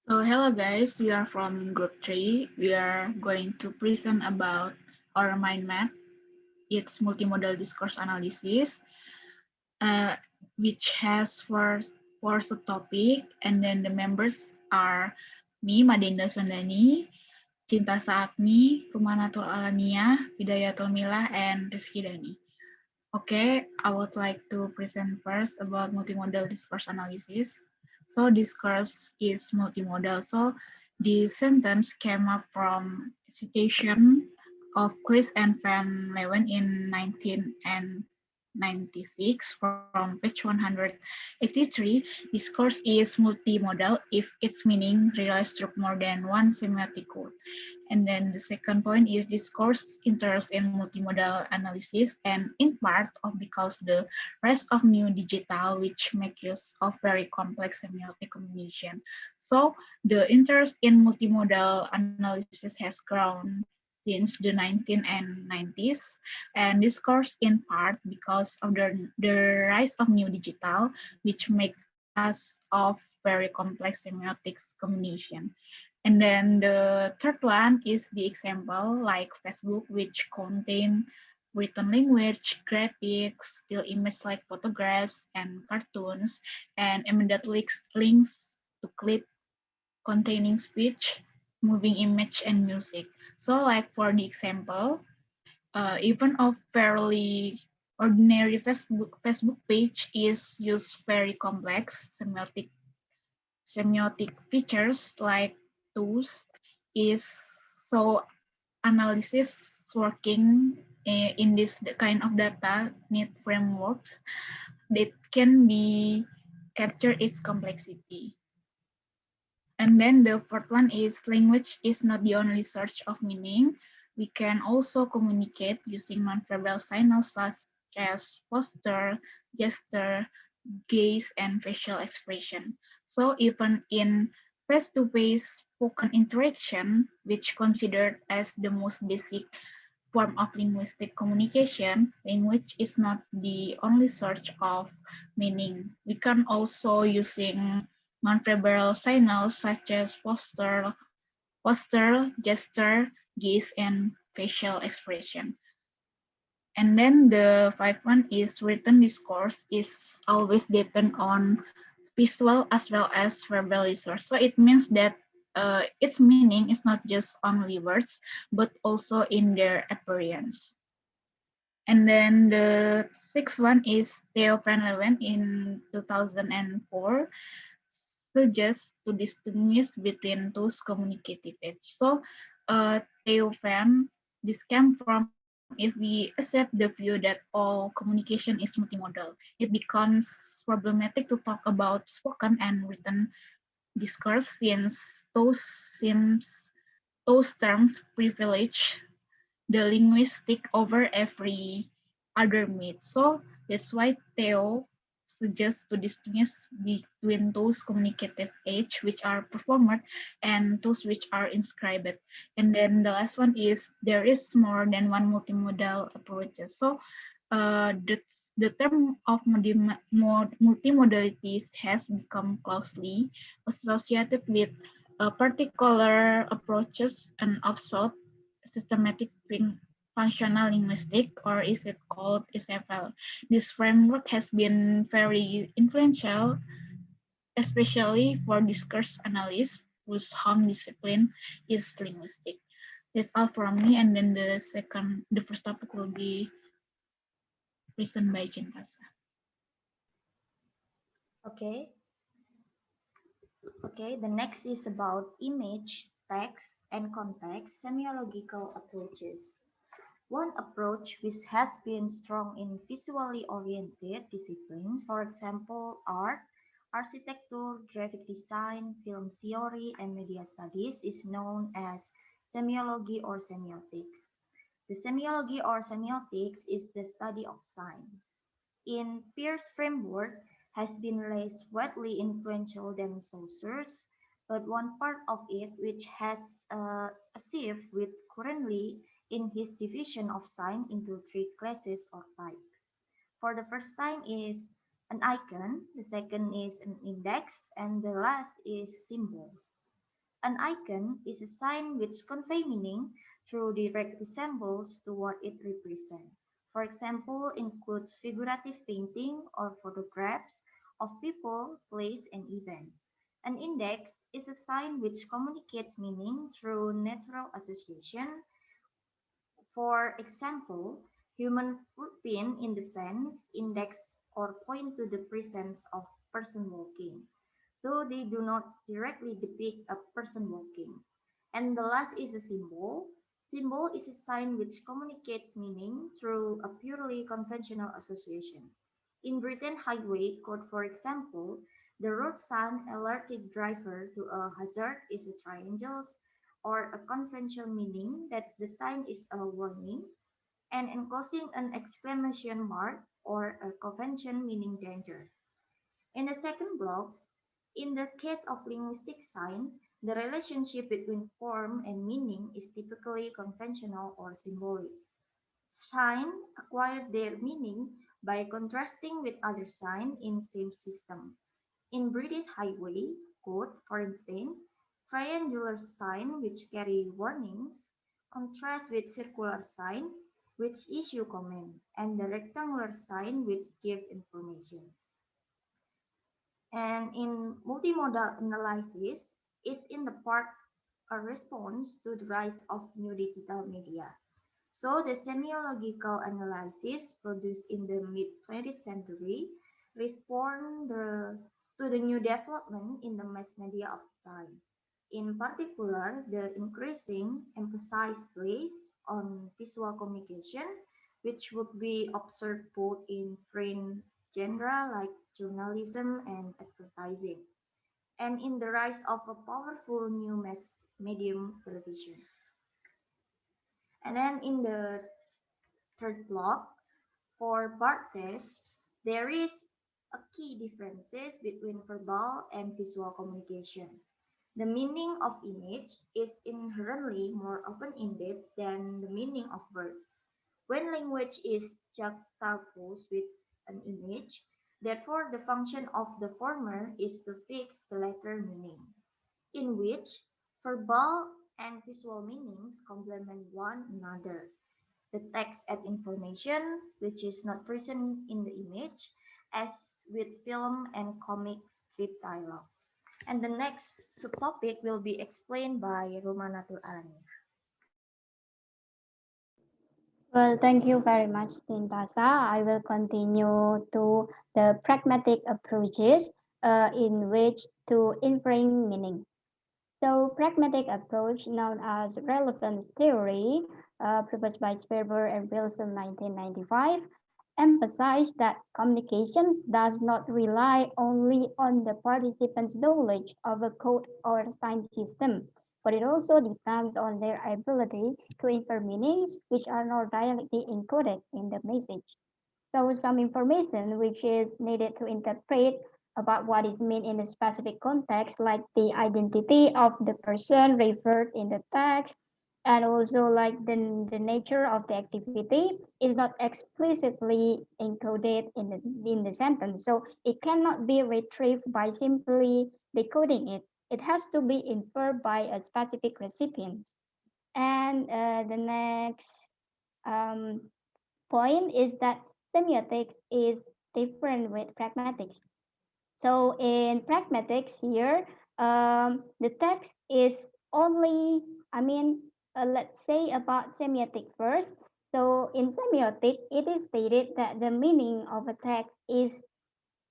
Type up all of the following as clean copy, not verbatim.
So hello guys, we are from group 3. We are going to present about our mind map. It's multimodal discourse analysis, uh, which has four subtopic, and then the members are me, Madenda Sondani, Cinta Saatni, Rumanatul Alania, Hidayatul Milah, and Rizky Dani. Okay, I would like to present first about multimodal discourse analysis. So discourse is multimodal. So the sentence came up from a citation of Chris and Van Leeuwen in 1996 from page 183. Discourse is multimodal if its meaning relies through more than one semiotic code. And then the second point is discourse interest in multimodal analysis and in part of because the rise of new digital which make use of very complex semiotic communication. So the interest in multimodal analysis has grown since the 1990s and discourse in part because of the rise of new digital which make us of very complex semiotics combination. And then the third one is the example like Facebook, which contain written language, graphics, still image like photographs and cartoons, and embedded links to clip containing speech, moving image, and music. So like for the example, even a fairly ordinary Facebook page is use very complex semiotic features like those is so analysis working in this kind of data need frameworks that can be capture its complexity. And then the fourth one is language is not the only search of meaning. We can also communicate using nonverbal signals such as posture, gesture, gaze, and facial expression. So even in face-to-face spoken interaction, which considered as the most basic form of linguistic communication, language is not the only search of meaning. We can also using nonverbal signals such as posture, gesture, gaze, and facial expression. And then the five one is written discourse is always depend on visual as well as verbal discourse. So it means that its meaning is not just only words, but also in their appearance. And then the sixth one is Theo Van Leeuwen in 2004 suggests to distinguish between those communicative edge. So Theo Van, this came from if we accept the view that all communication is multimodal, it becomes problematic to talk about spoken and written discourse since those seems those terms privilege the linguistic over every other myth. So that's why Theo suggests to distinguish between those communicative age which are performed and those which are inscribed. And then the last one is there is more than one multimodal approaches. So the term of multimodalities has become closely associated with particular approaches and offset systematic functional linguistic, or is it called SFL? This framework has been very influential, especially for discourse analysts whose home discipline is linguistic. That's all from me, and then the first topic will be presented by Cintasa. Okay, okay. The next is about image, text, and context semiological approaches. One approach which has been strong in visually oriented disciplines, for example, art, architecture, graphic design, film theory, and media studies, is known as semiology or semiotics. The semiology or semiotics is the study of signs. In Peirce's framework has been less widely influential than Saussure's, but one part of it which has achieved with currently in his division of sign into three classes or type. For the first time is an icon, the second is an index, and the last is symbols. An icon is a sign which convey meaning through direct resemblance to what it represents. For example, includes figurative painting or photographs of people, place, and event. An index is a sign which communicates meaning through natural association. For example, human footprint in the sense index or point to the presence of person walking, though they do not directly depict a person walking. And the last is a symbol. Symbol is a sign which communicates meaning through a purely conventional association. In Britain Highway Code, for example, the road sign alerted driver to a hazard is a triangle or a conventional meaning that the sign is a warning, and enclosing an exclamation mark or a convention meaning danger. In the second blocks, in the case of linguistic sign, the relationship between form and meaning is typically conventional or symbolic. Sign acquire their meaning by contrasting with other sign in same system. In British Highway Code, for instance, triangular sign which carry warnings contrast with circular sign which issue command and the rectangular sign which give information. And in multimodal analysis is in the part a response to the rise of new digital media. So the semiological analysis produced in the mid-20th century respond to the new development in the mass media of the time. In particular, the increasing emphasis placed on visual communication, which would be observed both in print genre like journalism and advertising, and in the rise of a powerful new mass medium television. And then in the third block, for BART test, there is a key differences between verbal and visual communication. The meaning of image is inherently more open-ended than the meaning of word. When language is juxtaposed with an image, therefore the function of the former is to fix the latter meaning, in which verbal and visual meanings complement one another. The text and information, which is not present in the image, as with film and comic strip dialogue. And the next subtopic will be explained by Romanatul Alani. Well, thank you very much, Tintasa. I will continue to the pragmatic approaches in which to inferring meaning. So, pragmatic approach, known as relevance theory, proposed by Sperber and Wilson 1995, emphasized that communications does not rely only on the participants' knowledge of a code or sign system, but it also depends on their ability to infer meanings which are not directly encoded in the message. So some information which is needed to interpret about what is meant in a specific context, like the identity of the person referred in the text, and also like the nature of the activity is not explicitly encoded in the sentence. So it cannot be retrieved by simply decoding it. It has to be inferred by a specific recipient. And the next um, point is that semiotics is different with pragmatics. So in pragmatics here, the text is only, I mean, let's say about semiotic first. So in semiotic, it is stated that the meaning of a text is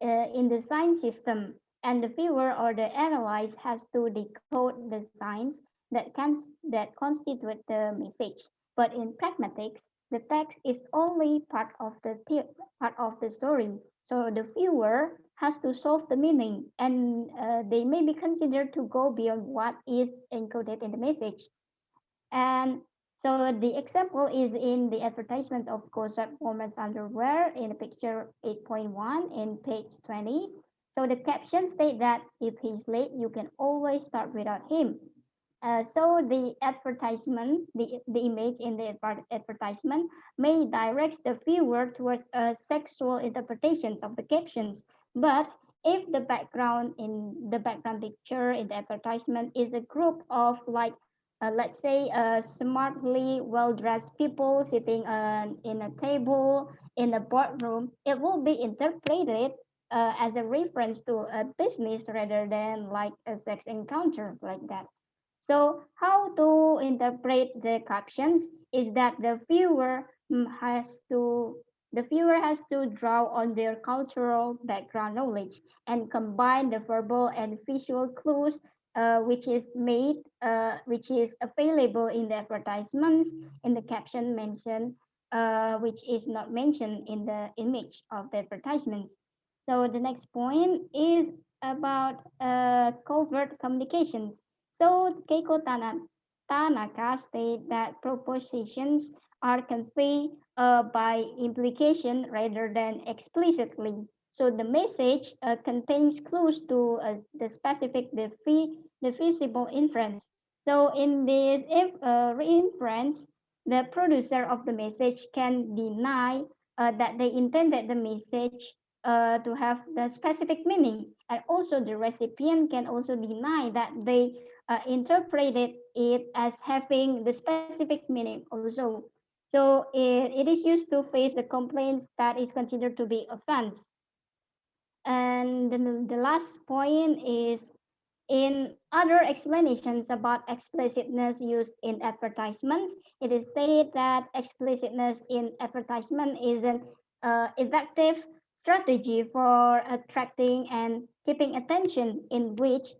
in the sign system, and the viewer or the analyst has to decode the signs that constitute the message. But in pragmatics, the text is only part of the story. So the viewer has to solve the meaning, and they may be considered to go beyond what is encoded in the message. And so the example is in the advertisement of Cossack women's underwear in picture 8.1 in page 20. So the caption state that if he's late, you can always start without him. So the advertisement, the image in the advertisement may direct the viewer towards sexual interpretations of the captions. But if the background in the background picture in the advertisement is a group of like, let's say, smartly well-dressed people sitting in a table in a boardroom, it will be interpreted as a reference to a business rather than like a sex encounter like that. So how to interpret the captions is that the viewer has to draw on their cultural background knowledge and combine the verbal and visual clues which is available in the advertisements in the caption mentioned, which is not mentioned in the image of the advertisements. So the next point is about covert communications. So Tanaka state that propositions are conveyed by implication rather than explicitly. So the message contains clues to the specific, the visible inference. So in this inference, the producer of the message can deny that they intended the message to have the specific meaning, and also the recipient can also deny that they interpreted it as having the specific meaning also. So it is used to face the complaints that is considered to be offense. And the last point is in other explanations about explicitness used in advertisements, it is said that explicitness in advertisement is an effective strategy for attracting and keeping attention, in which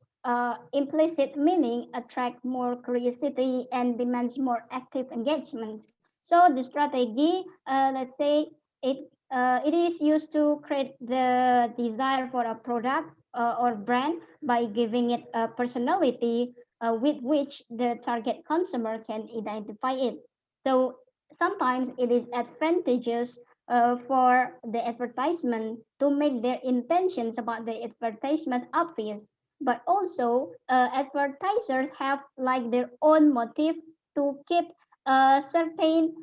implicit meaning attract more curiosity and demands more active engagement. So the strategy, let's say, it is used to create the desire for a product or brand by giving it a personality with which the target consumer can identify it. So sometimes it is advantageous for the advertisement to make their intentions about the advertisement obvious. But also, advertisers have like their own motive to keep certain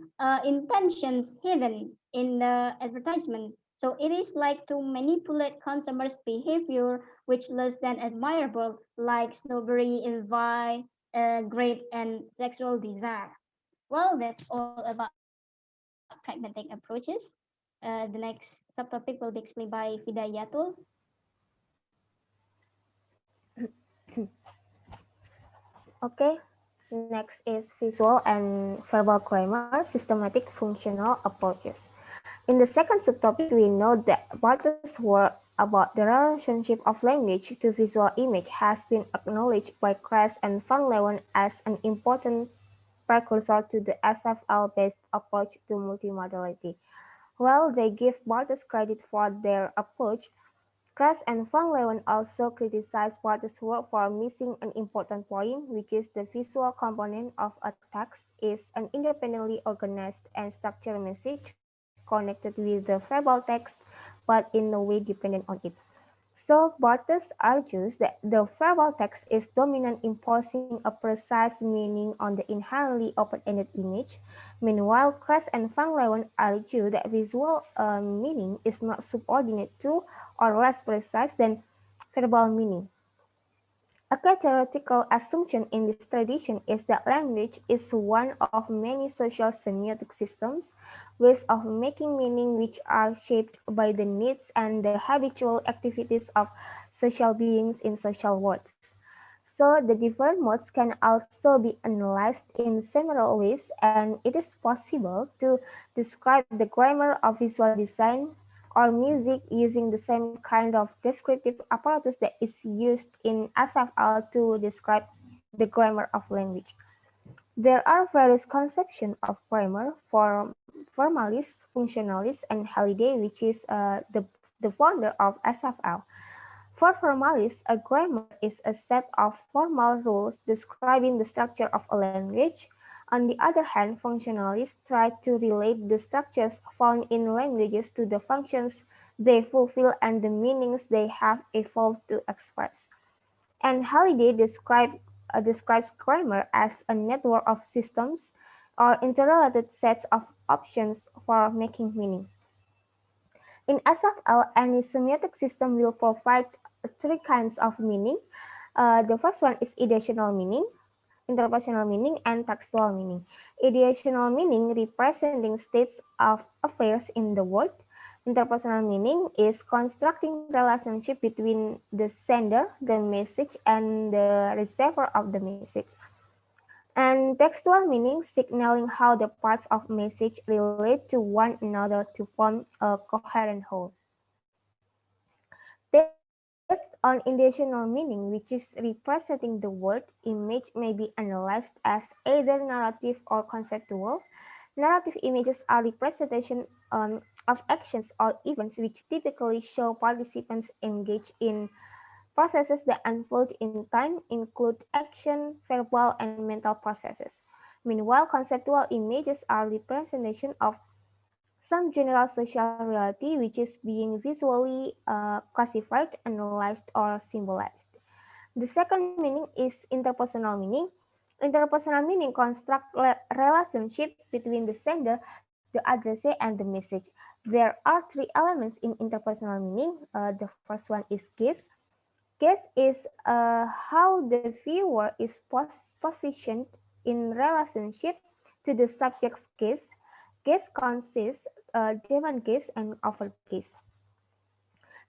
intentions hidden in the advertisements. So it is like to manipulate consumers' behavior, which less than admirable, like snobbery, envy, greed, and sexual desire. Well, that's all about pragmatic approaches. The next subtopic will be explained by Fidayatul. Okay, next is visual and verbal grammar, systematic functional approaches. In the second subtopic, we know that Barthes' work about the relationship of language to visual image has been acknowledged by Kress and Van Leeuwen as an important precursor to the SFL-based approach to multimodality. While they give Barthes credit for their approach, Kress and Van Leeuwen also criticized Barthes' work for missing an important point, which is the visual component of a text is an independently organized and structured message connected with the verbal text, but in no way dependent on it. So Barthes argues that the verbal text is dominant, imposing a precise meaning on the inherently open-ended image. Meanwhile, Kress and Van Leeuwen argue that visual meaning is not subordinate to or less precise than verbal meaning. A key theoretical assumption in this tradition is that language is one of many social semiotic systems, ways of making meaning which are shaped by the needs and the habitual activities of social beings in social worlds. So the different modes can also be analyzed in several ways, and it is possible to describe the grammar of visual design or music using the same kind of descriptive apparatus that is used in SFL to describe the grammar of language. There are various conceptions of grammar, formalist, functionalist, and Halliday, which is the founder of SFL. For formalists, a grammar is a set of formal rules describing the structure of a language. On the other hand, functionalists try to relate the structures found in languages to the functions they fulfill and the meanings they have evolved to express. And Halliday described describes grammar as a network of systems or interrelated sets of options for making meaning. In SFL, any semiotic system will provide three kinds of meaning. The first one is ideational meaning, interpersonal meaning, and textual meaning. Ideational meaning representing states of affairs in the world. Interpersonal meaning is constructing relationship between the sender, the message, and the receiver of the message. And textual meaning signaling how the parts of message relate to one another to form a coherent whole. Based on intentional meaning, which is representing the word, image may be analyzed as either narrative or conceptual. Narrative images are representation of actions or events which typically show participants engaged in processes that unfold in time, include action, verbal, and mental processes. Meanwhile, conceptual images are representation of some general social reality which is being visually classified, analyzed, or symbolized. The second meaning is interpersonal meaning. Interpersonal meaning construct relationship between the sender, the addressee, and the message. There are three elements in interpersonal meaning. The first one is gaze. Gaze is how the viewer is positioned in relationship to the subject's gaze. Gaze consists demand gaze and over gaze.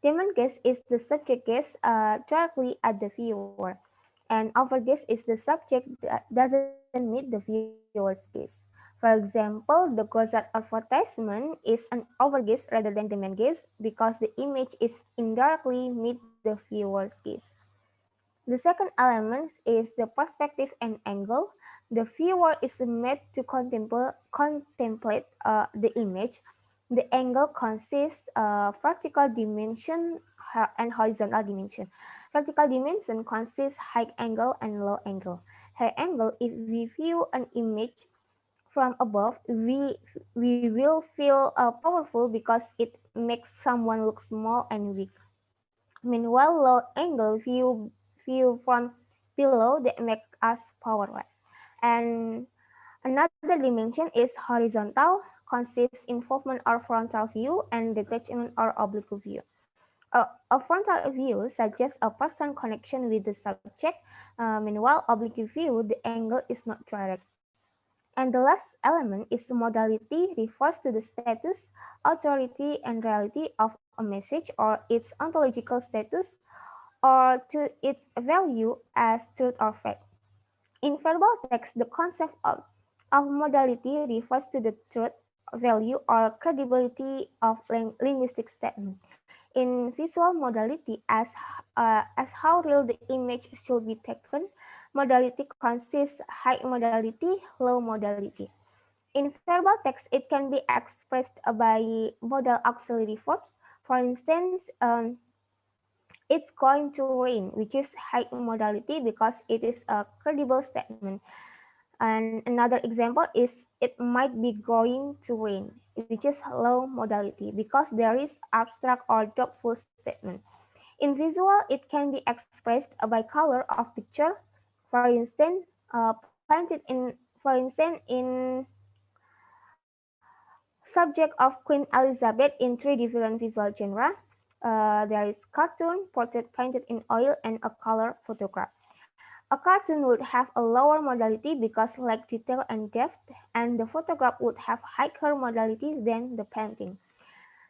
Demand gaze is the subject gaze directly at the viewer, and over gaze is the subject that doesn't meet the viewer's gaze. For example, the Gozat advertisement is an over gaze rather than demand gaze because the image is indirectly meet the viewer's gaze. The second element is the perspective and angle. The viewer is made to contemplate the image. The angle consists of vertical dimension and horizontal dimension. Vertical dimension consists high angle and low angle. High angle, if we view an image from above, we will feel powerful because it makes someone look small and weak. Meanwhile, low angle view from below that make us powerless. And another dimension is horizontal, consists involvement or frontal view and detachment or oblique view. A frontal view suggests a person connection with the subject. Meanwhile, oblique view, the angle is not direct. And the last element is modality, refers to the status, authority, and reality of a message or its ontological status or to its value as truth or fact. In verbal text, the concept of modality refers to the truth, value, or credibility of linguistic statement. In visual modality, as how real the image should be taken, modality consists high modality, low modality. In verbal text, it can be expressed by modal auxiliary verbs. For instance, it's going to rain, which is high modality because it is a credible statement. And another example is it might be going to rain, which is low modality because there is abstract or doubtful statement. In visual, it can be expressed by color of picture. For instance, in subject of Queen Elizabeth in three different visual genre. There is cartoon, portrait painted in oil, and a color photograph. A cartoon would have a lower modality because lack detail and depth, and the photograph would have higher modality than the painting.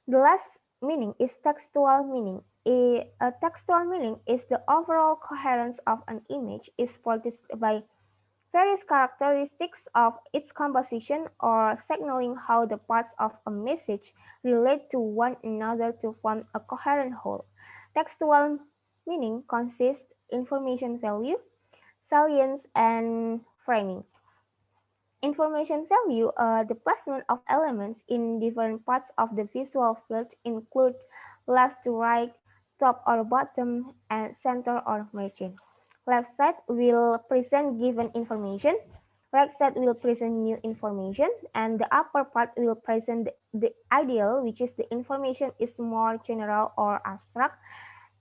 The last meaning is textual meaning. A textual meaning is the overall coherence of an image is produced by various characteristics of its composition or signaling how the parts of a message relate to one another to form a coherent whole. Textual meaning consists information value, salience, and framing. Information value, the placement of elements in different parts of the visual field include left to right, top or bottom, and center or margin. Left side will present given information, right side will present new information, and the upper part will present the ideal, which is the information is more general or abstract,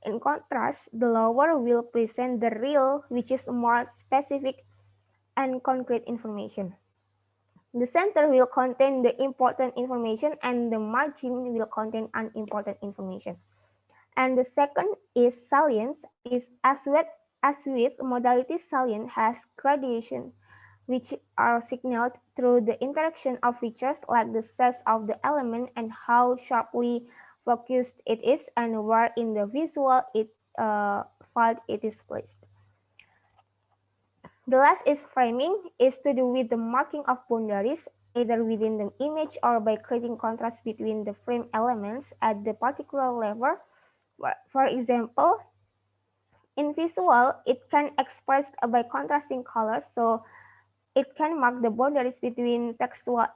In contrast, the lower will present the real, which is more specific and concrete information. The center will contain the important information and the margin will contain unimportant information. And the second is salience, is as with modality salient has gradation, which are signaled through the interaction of features like the size of the element and how sharply focused it is and where in the visual field it is placed. The last is framing, is to do with the marking of boundaries, either within the image or by creating contrast between the frame elements at the particular level. For example, in visual, it can express by contrasting colors, so it can mark the boundaries between textual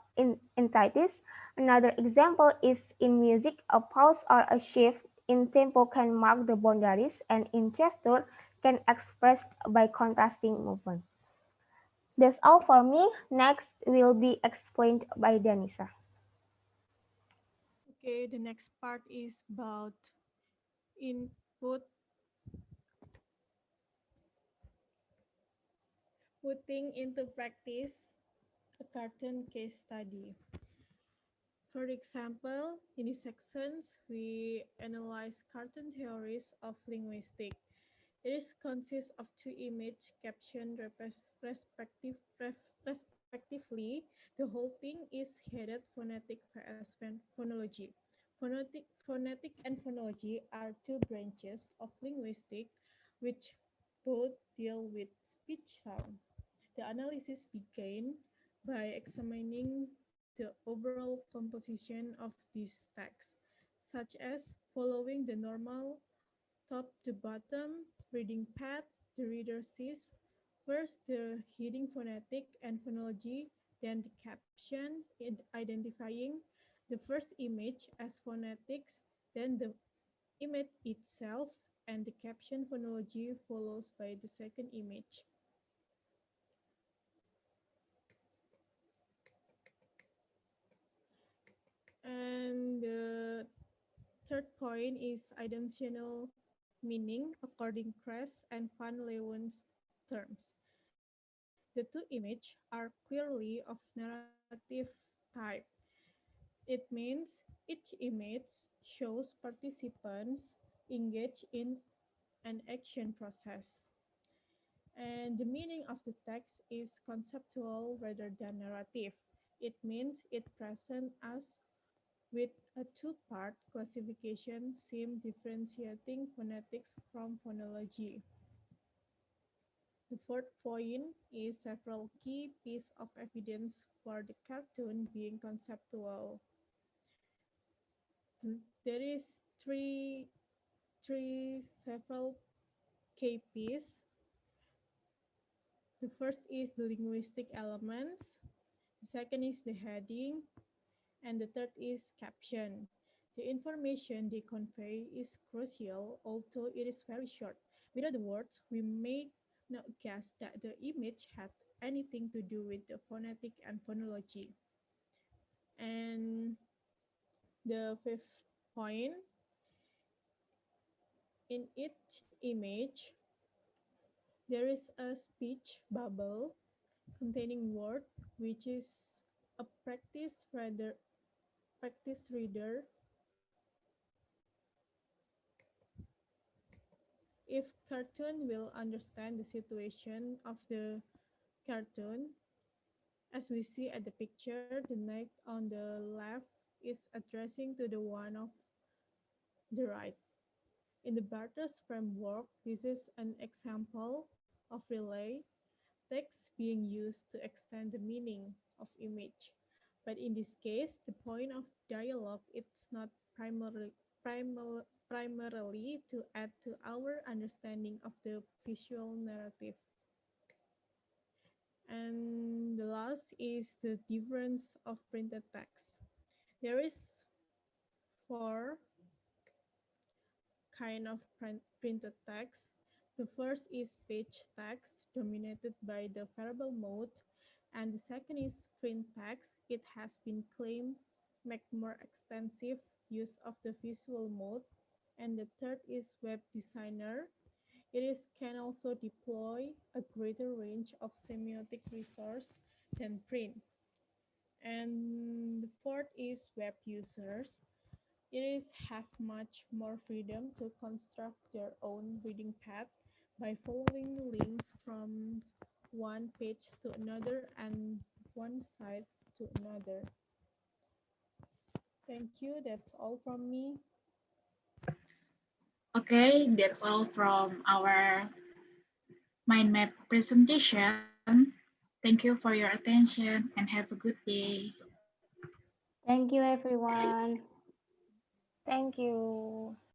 entities. Another example is in music, a pause or a shift in tempo can mark the boundaries, and in gesture can express by contrasting movement. That's all for me. Next will be explained by Danisa. Okay, the next part is about input, putting into practice a cartoon case study. For example, in these sections, we analyze cartoon theories of linguistics. It is consists of two image caption respectively. The whole thing is headed phonetic vs phonology. Phonetic and phonology are two branches of linguistics which both deal with speech sound. The analysis began by examining the overall composition of this text, such as following the normal top to bottom reading path the reader sees, first the heading phonetic and phonology, then the caption identifying the first image as phonetics, then the image itself, and the caption phonology follows by the second image. And the third point is identitional meaning according Kress and Van Leeuwen's terms. The two images are clearly of narrative type. It means each image shows participants engaged in an action process. And the meaning of the text is conceptual rather than narrative. It means it presents us with a two-part classification scheme differentiating phonetics from phonology. The fourth point is several key pieces of evidence for the cartoon being conceptual. There is three several key pieces. The first is the linguistic elements. The second is the heading, and the third is caption. The information they convey is crucial, although it is very short. Without the words, we may not guess that the image had anything to do with the phonetic and phonology. And the fifth point, in each image, there is a speech bubble containing word, which is a practice reader. If cartoon will understand the situation of the cartoon, as we see at the picture, the knight on the left is addressing to the one of the right. In the Barter's framework, this is an example of relay text being used to extend the meaning of image. But in this case, the point of dialogue is not primarily to add to our understanding of the visual narrative. And the last is the difference of printed text. There is four kind of printed text. The first is page text, dominated by the variable mode, and the second is screen text. It has been claimed make more extensive use of the visual mode. And the third is web designer. Can also deploy a greater range of semiotic resource than print. And the fourth is web users. Have much more freedom to construct their own reading path by following links from one page to another and one site to another. Thank you. That's all from me. Okay, that's all from our mind map presentation. Thank you for your attention and have a good day. Thank you, everyone. Thank you.